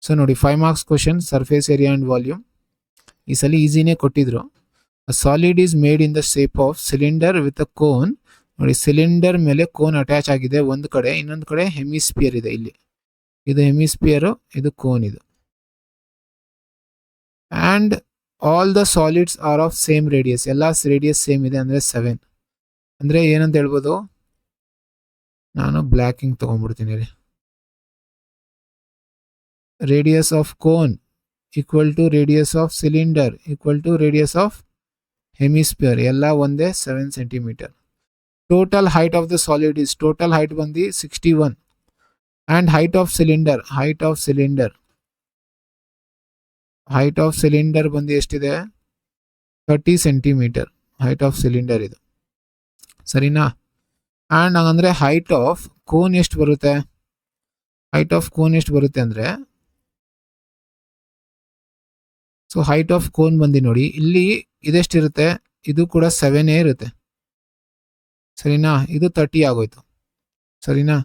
So ನೋಡಿ 5 marks question, surface area and volume. ಈ ಸಲ ಈಸಿನೇ ಕೊಟ್ಟಿದ್ರು. Solid is made in the shape of cylinder with a cone. ನೋಡಿ cylinder ಮೇಲೆ cone attach ಆಗಿದೆ ಒಂದು ಕಡೆ, ಇನ್ನೊಂದು ಕಡೆ ಹೆಮಿಸ್ಪಿಯರ್ ಇದೆ. ಇಲ್ಲಿ ಇದು ಹೆಮಿಸ್ಪಿಯರು, ಇದು ಕೋನ್ ಇದು. And all the solids R of same radius. ಎಲ್ಲ ರೇಡಿಯಸ್ ಸೇಮ್ ಇದೆ, ಅಂದರೆ 7. ಅಂದರೆ ಏನಂತ ಹೇಳ್ಬೋದು, ನಾನು ಬ್ಲ್ಯಾಕಿಂಗ್ ತೊಗೊಂಡ್ಬಿಡ್ತೀನಿ ರೀ. Radius of cone equal to radius of cylinder equal to radius of hemisphere, ಎಲ್ಲ ಒಂದೇ 7 centimetre. Total height of the solid is, total height ಬಂದು 61. ಆ್ಯಂಡ್ ಹೈಟ್ ಆಫ್ ಸಿಲಿಂಡರ್ ಬಂದು ಎಷ್ಟಿದೆ, 30 ಸೆಂಟಿಮೀಟರ್ ಹೈಟ್ ಆಫ್ ಸಿಲಿಂಡರ್ ಇದು, ಸರಿನಾ. ಆ್ಯಂಡ್ ಹಂಗಂದರೆ ಹೈಟ್ ಆಫ್ ಕೋನ್ ಎಷ್ಟು ಬರುತ್ತೆ, ಅಂದರೆ ಸೊ ಹೈಟ್ ಆಫ್ ಕೋನ್ ಬಂದು ನೋಡಿ, ಇಲ್ಲಿ ಇದೆಷ್ಟಿರುತ್ತೆ, ಇದು ಕೂಡ 7 ಇರುತ್ತೆ, ಸರಿನಾ. ಇದು 30 ಆಗೋಯ್ತು, ಸರಿನಾ.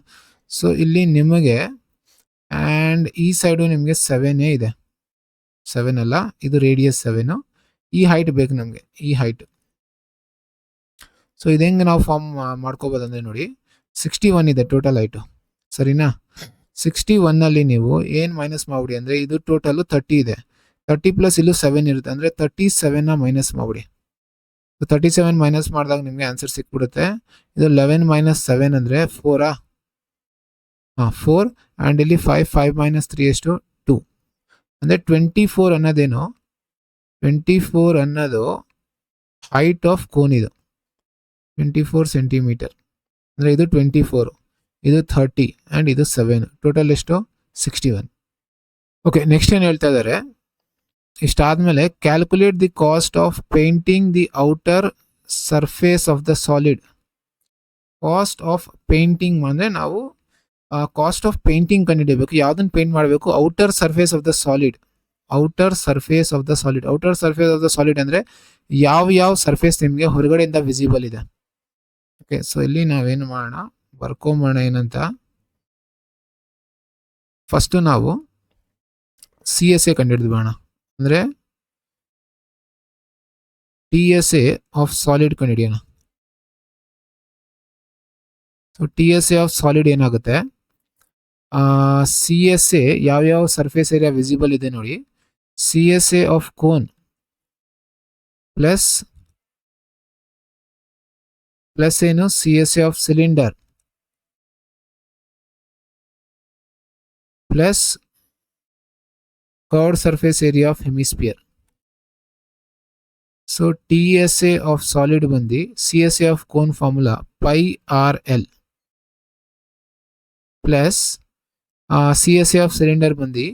ಸೊ ಇಲ್ಲಿ ನಿಮಗೆ ಆ್ಯಂಡ್ ಈ ಸೈಡು ನಿಮಗೆ 7 ಇದೆ, 7 ಅಲ್ಲ, ಇದು ರೇಡಿಯಸ್ 7. ಈ ಹೈಟ್ ಬೇಕು ನಮಗೆ, ಈ ಹೈಟ್. ಸೊ ಇದು ಹೆಂಗೆ ನಾವು ಫಾರ್ಮ್ ಮಾಡ್ಕೋಬೋದಂದರೆ ನೋಡಿ, 61 ಇದೆ ಟೋಟಲ್ ಹೈಟು, ಸರಿನಾ. 61ನಲ್ಲಿ ನೀವು ಏನು ಮೈನಸ್ ಮಾಡಿಬಿಡಿ ಅಂದರೆ, ಇದು ಟೋಟಲು 30 ಇದೆ, 30 ಪ್ಲಸ್ ಇಲ್ಲೂ 7 ಇರುತ್ತೆ, ಅಂದರೆ 37ನ ಮೈನಸ್ ಮಾಡಿಬಿಡಿ. 37 ಮೈನಸ್ ಮಾಡಿದಾಗ ನಿಮಗೆ ಆನ್ಸರ್ ಸಿಕ್ಬಿಡುತ್ತೆ. ಇದು 11 ಮೈನಸ್ 7 ಅಂದರೆ 4. 4. ಆ್ಯಂಡ್ ಇಲ್ಲಿ 5 ಮೈನಸ್ 3 ಎಷ್ಟು, 2. ಅಂದರೆ 24 ಅನ್ನೋದೇನು, 24 ಅನ್ನೋದು ಹೈಟ್ ಆಫ್ ಕೋನ್ ಇದು, 24 ಸೆಂಟಿಮೀಟರ್. ಅಂದರೆ ಇದು 24, ಇದು 30 ಆ್ಯಂಡ್ ಇದು 7, ಟೋಟಲ್ ಎಷ್ಟು, 61. ಓಕೆ, ನೆಕ್ಸ್ಟ್ ಏನು ಹೇಳ್ತಾ ಇದ್ದಾರೆ, ಇಷ್ಟಾದಮೇಲೆ calculate the cost of painting the outer surface of the solid. Cost of painting ಅಂದರೆ ನಾವು ಕಾಸ್ಟ್ ಆಫ್ ಪೇಂಟಿಂಗ್ ಕಂಡುಹಿಡಿಯಬೇಕು. ಯಾವುದನ್ನು ಪೇಂಟ್ ಮಾಡಬೇಕು, outer surface of the solid. Outer surface of the solid ಅಂದರೆ ಯಾವ ಸರ್ಫೇಸ್ ನಿಮಗೆ ಹೊರಗಡೆಯಿಂದ ವಿಸಿಬಲ್ ಇದೆ. ಓಕೆ, ಸೊ ಇಲ್ಲಿ ನಾವೇನು ಮಾಡೋಣ, ಬರ್ಕೊಂಬೋಣ ಏನಂತ. ಫಸ್ಟು ನಾವು CSA ಕಂಡುಹಿಡಿದ್ಬೋಣ, ಅಂದರೆ TSA ಆಫ್ ಸಾಲಿಡ್ ಕಂಡುಹಿಡಿಯೋಣ. ಸೊ TSA ಆಫ್ ಸಾಲಿಡ್ ಏನಾಗುತ್ತೆ, CSA ಯಾವ್ಯಾವ ಸರ್ಫೇಸ್ ಏರಿಯಾ ವಿಸಿಬಲ್ ಇದೆ ನೋಡಿ, CSA ಆಫ್ ಕೋನ್ ಪ್ಲಸ್ ಏನು CSA of cylinder plus curved surface area of hemisphere. So TSA of solid ಬಂದು CSA of cone formula πRL plus CSA of cylinder ಬಂದು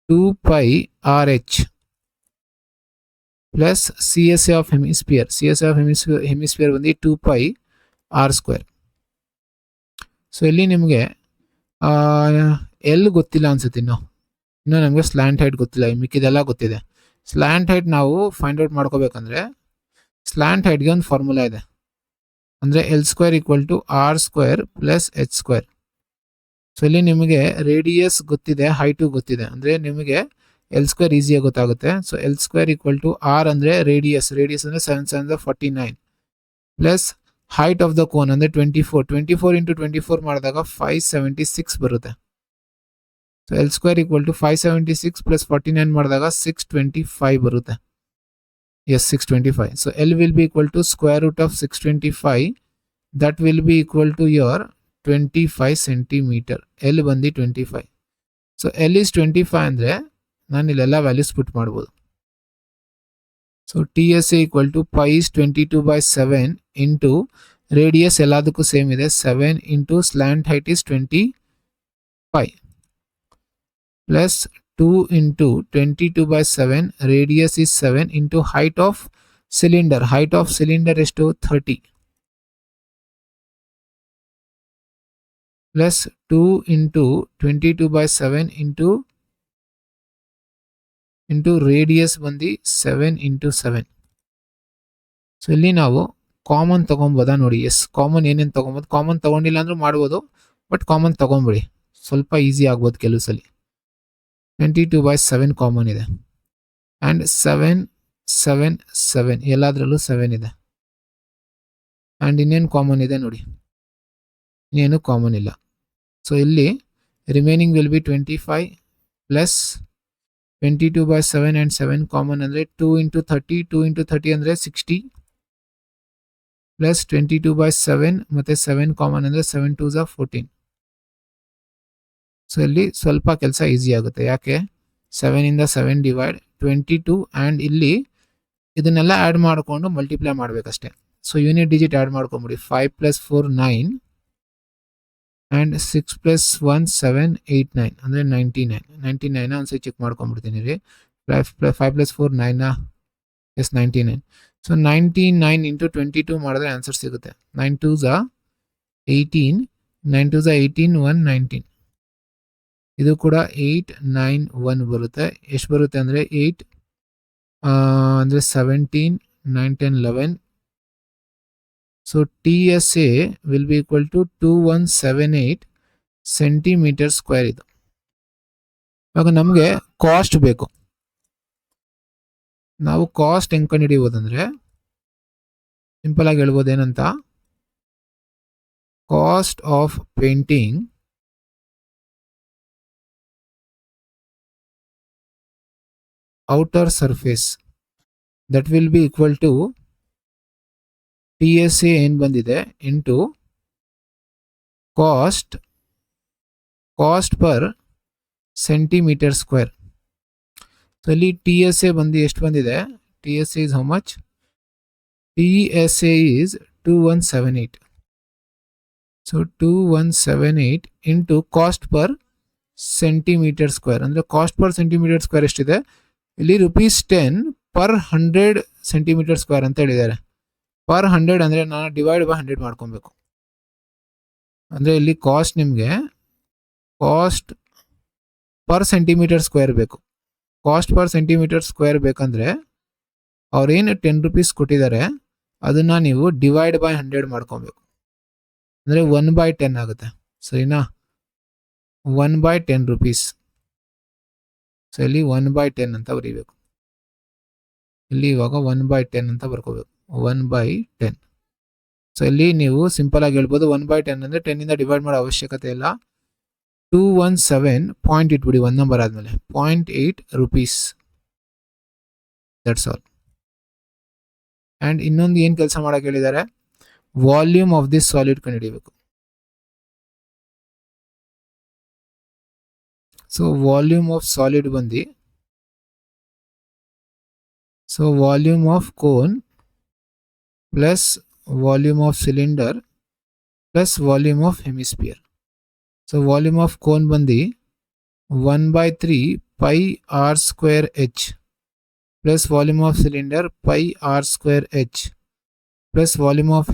2πRH plus CSA of hemisphere ಬಂದು 2πr². So ಇಲ್ಲಿ ನಿಮಗೆ L ಗೊತ್ತಿಲ್ಲ ಅನ್ಸುತ್ತೆ, ಇನ್ನೂ ನಮಗೆ ಸ್ಲ್ಯಾಂಟ್ ಹೈಟ್ ಗೊತ್ತಿಲ್ಲ, ಮಿಕ್ಕಿದೆಲ್ಲ ಗೊತ್ತಿದೆ. ಸ್ಲ್ಯಾಂಟ್ ಹೈಟ್ ನಾವು ಫೈಂಡ್ ಔಟ್ ಮಾಡ್ಕೋಬೇಕಂದ್ರೆ ಸ್ಲ್ಯಾಂಟ್ ಹೈಟ್ಗೆ ಒಂದು ಫಾರ್ಮುಲಾ ಇದೆ, ಅಂದರೆ L² = R² + H². ಸೊ ಇಲ್ಲಿ ನಿಮಗೆ ರೇಡಿಯಸ್ ಗೊತ್ತಿದೆ, ಹೈಟು ಗೊತ್ತಿದೆ, ಅಂದರೆ ನಿಮಗೆ L² ಈಸಿಯಾಗಿ ಗೊತ್ತಾಗುತ್ತೆ. ಸೊ L² = R ಅಂದರೆ ರೇಡಿಯಸ್ ಅಂದರೆ 7 7 49 plus height of the cone ಅಂದರೆ 24 ಇಂಟು 24 ಮಾಡಿದಾಗ 576 ಬರುತ್ತೆ. ಸೊ L² = 576 ಪ್ಲಸ್ 49 ಮಾಡಿದಾಗ 625 ಬರುತ್ತೆ. Yes, 625. So L will be equal to square root of 625, that will be equal to your 25 centimetre. L ಬಂದು 25. So L is 25 ಅಂದರೆ ನಾನು ಇಲ್ಲೆಲ್ಲ ವ್ಯಾಲ್ಯೂಸ್ ಪುಟ್ ಮಾಡ್ಬೋದು. So TSA = π is 22/7 into radius ಎಲ್ಲದಕ್ಕೂ ಸೇಮ್ ಇದೆ, 7 into slant height is 25 plus 2 into 22/7 radius is 7 into height of cylinder ಎಷ್ಟು, 30 plus 2 into 22/7 into radius ಬಂದು 7 into 7. So ಇಲ್ಲಿ ನಾವು ಕಾಮನ್ ತೊಗೊಬೋದಾ ನೋಡಿ. ಎಸ್, ಕಾಮನ್ ಏನೇನು ತೊಗೊಬೋದು, ಕಾಮನ್ ತೊಗೊಂಡಿಲ್ಲ ಅಂದ್ರೂ ಮಾಡ್ಬೋದು, ಬಟ್ ಕಾಮನ್ ತೊಗೊಂಬಿಡಿ, ಸ್ವಲ್ಪ ಈಸಿ ಆಗ್ಬೋದು ಕೆಲವು ಸಲ. 22/7 ಕಾಮನ್ ಇದೆ ಆ್ಯಂಡ್ 7 7 7 ಎಲ್ಲದರಲ್ಲೂ 7 ಇದೆ ಆ್ಯಂಡ್ ಇನ್ನೇನು ಕಾಮನ್ ಇದೆ ನೋಡಿ, ಇನ್ನೇನು ಕಾಮನ್ ಇಲ್ಲ. ಸೊ ಇಲ್ಲಿ remaining will be 25 plus 22/7 and 7 common ಅಂದರೆ 2 ಇಂಟು 30 2 ಇಂಟು 30 ಅಂದರೆ 60 ಪ್ಲಸ್ 22/7 ಮತ್ತು 7 ಕಾಮನ್ ಅಂದರೆ 7 2s are 14. ಸೊ ಇಲ್ಲಿ ಸ್ವಲ್ಪ ಕೆಲಸ ಈಸಿ ಆಗುತ್ತೆ, ಯಾಕೆ 7 ಇಂದ 7 ಡಿವೈಡ್ 22 ಆ್ಯಂಡ್ ಇಲ್ಲಿ ಇದನ್ನೆಲ್ಲ ಆ್ಯಡ್ ಮಾಡಿಕೊಂಡು ಮಲ್ಟಿಪ್ಲೈ ಮಾಡಬೇಕಷ್ಟೆ. ಸೊ ಯೂನಿಟ್ ಡಿಜಿಟ್ ಆ್ಯಡ್ ಮಾಡ್ಕೊಂಬಿಡಿ. 5 + 4 9 ಆ್ಯಂಡ್ 6 + 1 7 8 9 ಅಂದರೆ 99 ಒಂದ್ಸರಿ ಚೆಕ್ ಮಾಡ್ಕೊಂಬಿಡ್ತೀನಿ ರೀ. 5 + 4 9 ಎಸ್ 99. ಸೊ 99 ಇಂಟು 22 ಮಾಡಿದ್ರೆ ಆನ್ಸರ್ ಸಿಗುತ್ತೆ. 9 2s are 18 9 2s are 18 1 19. ಇದು ಕೂಡ 8 9 1 ಬರುತ್ತೆ. ಎಷ್ಟು ಬರುತ್ತೆ ಅಂದರೆ 8 ಅಂದರೆ 17 9 10 11. So TSA will be equal to 2178 centimetre square. ಇದು ಇವಾಗ ನಮಗೆ ಕಾಸ್ಟ್ ಬೇಕು. ನಾವು ಕಾಸ್ಟ್ ಹೆಂಗೆ ಕಂಡುಹಿಡಿಯೋದಂದರೆ ಸಿಂಪಲ್ ಆಗಿ ಹೇಳ್ಬೋದು, ಏನಂತ, cost of painting outer surface that will be equal to TSA ಏನು ಬಂದಿದೆ into cost per centimetre square. So ಇಲ್ಲಿ TSA ಬಂದು ಎಷ್ಟು ಬಂದಿದೆ, TSA is how much? TSA is 2178. So 2178 into cost per centimetre square ಅಂದರೆ ಕಾಸ್ಟ್ ಪರ್ ಸೆಂಟಿಮೀಟರ್ ಸ್ಕ್ವೇರ್ ಎಷ್ಟಿದೆ ಇಲ್ಲಿ ₹10 per 100 centimetre square ಅಂತ ಹೇಳಿದ್ದಾರೆ. ಪರ್ 100 ಅಂದರೆ ನಾನು ಡಿವೈಡ್ ಬೈ 100 ಮಾಡ್ಕೊಬೇಕು. ಅಂದರೆ ಇಲ್ಲಿ ಕಾಸ್ಟ್ ನಿಮಗೆ ಕಾಸ್ಟ್ ಪರ್ ಸೆಂಟಿಮೀಟರ್ ಸ್ಕ್ವೇರ್ ಬೇಕು. ಕಾಸ್ಟ್ ಪರ್ ಸೆಂಟಿಮೀಟರ್ ಸ್ಕ್ವೇರ್ ಬೇಕಂದರೆ ಅವ್ರೇನು ₹10 ಕೊಟ್ಟಿದ್ದಾರೆ ಅದನ್ನು ನೀವು ಡಿವೈಡ್ ಬೈ 100 ಮಾಡ್ಕೊಬೇಕು. ಅಂದರೆ 1/10 ಆಗುತ್ತೆ, ಸರಿನಾ? 1/10 rupees. ಸೊ ಇಲ್ಲಿ 1/10 ಅಂತ ಬರೀಬೇಕು. ಇಲ್ಲಿ ಇವಾಗ 1/10 ಅಂತ ಬರ್ಕೋಬೇಕು, 1/10. ಸೊ ಇಲ್ಲಿ ನೀವು ಸಿಂಪಲ್ ಆಗಿ ಹೇಳ್ಬೋದು 1/10 ಅಂದರೆ 10 ಇಂದ ಡಿವೈಡ್ ಮಾಡೋ ಅವಶ್ಯಕತೆ ಇಲ್ಲ. 217 ಪಾಯಿಂಟ್ ಇಟ್ಬಿಡಿ, 1 ನಂಬರ್ ಆದಮೇಲೆ 0.8 rupees. That's all. ಆ್ಯಂಡ್ ಇನ್ನೊಂದು ಏನು ಕೆಲಸ ಮಾಡೋಕೆ ಹೇಳಿದ್ದಾರೆ, ವಾಲ್ಯೂಮ್ ಆಫ್ ದಿಸ್ ಸಾಲಿಡ್ ಕಂಡುಹಿಡಿಯಬೇಕು. ಸೊ ವಾಲ್ಯೂಮ್ ಆಫ್ ಸಾಲಿಡ್ ಬಂದು, so volume of cone plus volume of cylinder plus volume of hemisphere. So volume of cone ಬಂದು 1/3 pi r² h plus volume of cylinder pi r² h plus volume of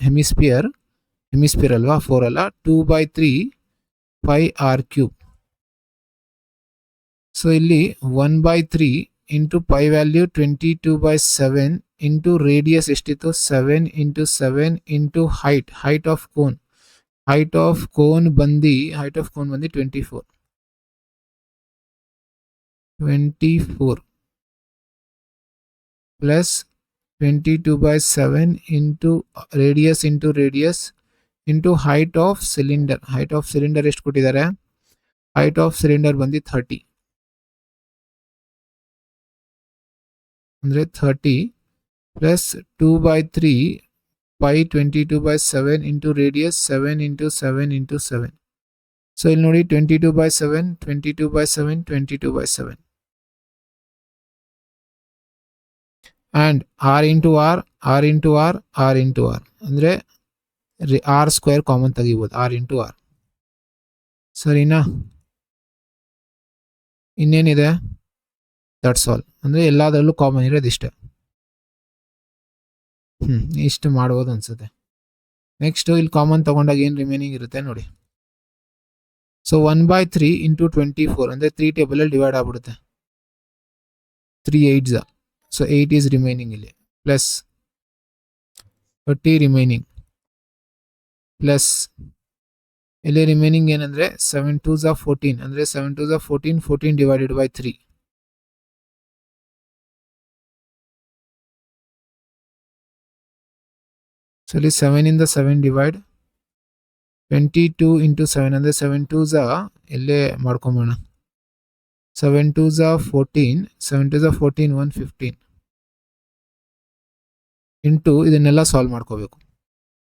hemisphere ಅಲ್ವಾ, 4 ಅಲ್ಲ, 2/3 pi r³ so ಇಲ್ಲಿ 1/3 into pi value 22/7 into radius ಎಷ್ಟಿತ್ತು 7 into 7 into height of cone. Height of cone ಬಂದು 24 plus 22/7 into radius into height of cylinder ಎಷ್ಟು ಕೊಟ್ಟಿದ್ದಾರೆ, height of cylinder ಬಂದು 30 ಅಂದರೆ 30 plus 2/3 pi 22/7 into radius 7 into 7 into 7. So ಇಲ್ಲಿ ನೋಡಿ 22/7 22/7 22/7 and r into r ಅಂದರೆ r² common ತೆಗಿಬೋದು, r into r. ಸರಿನಾ? ಇನ್ನೇನಿದೆ, ದಟ್ಸ್ ಆಲ್. ಅಂದರೆ ಎಲ್ಲದರಲ್ಲೂ ಕಾಮನ್ ಇರೋದು ಇಷ್ಟೇ. ಇಷ್ಟು ಮಾಡ್ಬೋದು ಅನ್ಸುತ್ತೆ. ನೆಕ್ಸ್ಟ್ ಇಲ್ಲಿ ಕಾಮನ್ ತಗೊಂಡಾಗ ಏನು ರಿಮೈನಿಂಗ್ ಇರುತ್ತೆ ನೋಡಿ. ಸೊ 1/3 ಇಂಟು 24 ಅಂದರೆ 3 ಟೇಬಲಲ್ಲಿ ಡಿವೈಡ್ ಆಗ್ಬಿಡುತ್ತೆ, 3 8s. ಸೊ 8 ಈಸ್ ರಿಮೈನಿಂಗ್ ಇಲ್ಲಿ, ಪ್ಲಸ್ 30 ರಿಮೈನಿಂಗ್, ಪ್ಲಸ್ ಇಲ್ಲಿ ರಿಮೈನಿಂಗ್ ಏನಂದ್ರೆ 7 2s are 14 ಅಂದ್ರೆ 7 2s are 14, 14 divided by 3. So ಇಲ್ಲಿ 7 ಇಂದ 7 ಡಿವೈಡ್ 22 into 7 ಅಂದ್ರೆ 7 2s are ಇಲ್ಲೇ ಮಾಡ್ಕೊಂಬೋಣ. 7 2s are 14, 7 2s are 14, 115 into ಇದನ್ನೆಲ್ಲ ಸಾಲ್ವ್ ಮಾಡ್ಕೋಬೇಕು.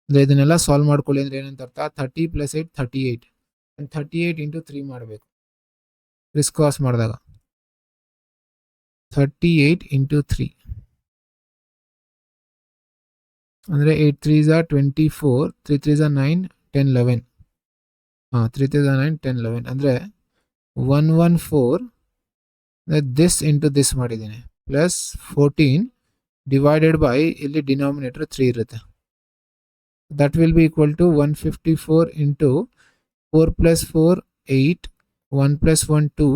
ಅಂದ್ರೆ ಇದನ್ನೆಲ್ಲ ಸಾಲ್ವ್ ಮಾಡ್ಕೊಳ್ಳಿ ಅಂದ್ರೆ ಏನಂತ ಅರ್ಥ, 30 + 8 38 38 ಇಂಟು 3 ಮಾಡಬೇಕು ಕ್ರಿಸ್ ಕ್ರಾಸ್ ಮಾಡಿದಾಗ. 38 ಇಂಟು 3 ಅಂದರೆ 8 3s are 24, 3 3s are 9, 10 11. 3 3s are 9, 10 11 ಅಂದರೆ 114 ದಿಸ್ ಇಂಟು ದಿಸ್ ಮಾಡಿದ್ದೀನಿ ಪ್ಲಸ್ 14 ಡಿವೈಡೆಡ್ ಬೈ ಇಲ್ಲಿ ಡಿನಾಮಿನೇಟರ್ 3 ಇರುತ್ತೆ. That will be equal to 154 into 4 + 4 8, 1 + 1 2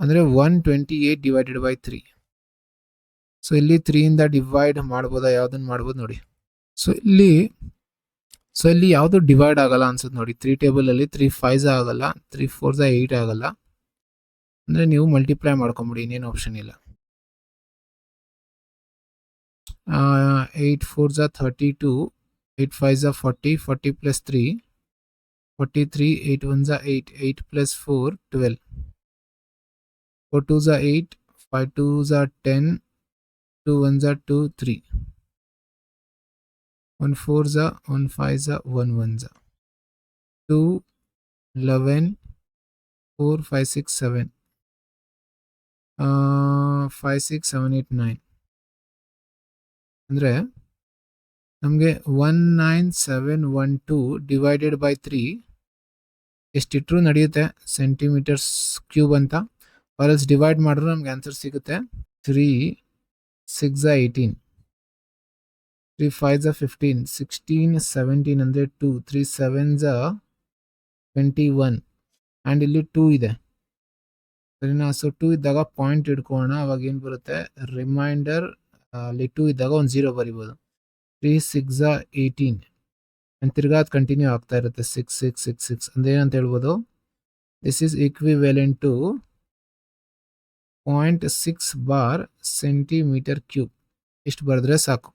ಅಂದರೆ 128 ಡಿವೈಡೆಡ್ ಬೈ 3. ಸೊ ಇಲ್ಲಿ 3 ಇಂದ ಡಿವೈಡ್ ಮಾಡ್ಬೋದಾ, ಯಾವುದನ್ನು ಮಾಡ್ಬೋದು ನೋಡಿ. ಸೊ ಇಲ್ಲಿ ಯಾವುದು ಡಿವೈಡ್ ಆಗಲ್ಲ ಅನ್ಸುತ್ತೆ ನೋಡಿ. 3 ಟೇಬಲಲ್ಲಿ 3 5s ಆಗಲ್ಲ, 3 4s 8 ಆಗಲ್ಲ. ಅಂದರೆ ನೀವು ಮಲ್ಟಿಪ್ಲೈ ಮಾಡ್ಕೊಂಬಿಡಿ, ಇನ್ನೇನು ಆಪ್ಷನ್ ಇಲ್ಲ. 8 4s 32, 8 5s 40, 40 + 3 43, 8 1s 8, 8 + 4 12, 4 2s 8, 5 2s 10, 2 1s 2 3, 1 4s 1 5s 1 1s 2 11 4 5 6 7 5 6 7 8 9 ಅಂದರೆ ನಮಗೆ 19712 ಡಿವೈಡೆಡ್ ಬೈ 3 ಎಷ್ಟಿಟ್ರೂ ನಡೆಯುತ್ತೆ ಸೆಂಟಿಮೀಟರ್ಸ್ ಕ್ಯೂಬ್ ಅಂತ. ಆರ್ಎಲ್ಸ್ ಡಿವೈಡ್ ಮಾಡಿದ್ರೆ ನಮ್ಗೆ ಆನ್ಸರ್ ಸಿಗುತ್ತೆ 3 6 18, 3 5s 15, 16 17 ಅಂದರೆ 2, 3 7s 21 ಆ್ಯಂಡ್ ಇಲ್ಲಿ 2 ಇದೆ ಸರಿನಾ. ಸೊ 2 ಇದ್ದಾಗ ಪಾಯಿಂಟ್ ಇಟ್ಕೊಳ್ಳೋಣ, ಅವಾಗ ಏನು ಬರುತ್ತೆ ರಿಮೈಂಡರ್ ಅಲ್ಲಿ 2 ಇದ್ದಾಗ ಒಂದು 0 ಬರಿಬೋದು. 3 6 18 ಆ್ಯಂಡ್ ತಿರ್ಗಾ ಅದು ಕಂಟಿನ್ಯೂ ಆಗ್ತಾ ಇರುತ್ತೆ 6 6 6 6 ಅಂದ್ರೆ ಏನಂತ ಹೇಳ್ಬೋದು, this is equivalent to 0.6 bar centimetre cube. ಇಷ್ಟು ಬರೆದ್ರೆ ಸಾಕು.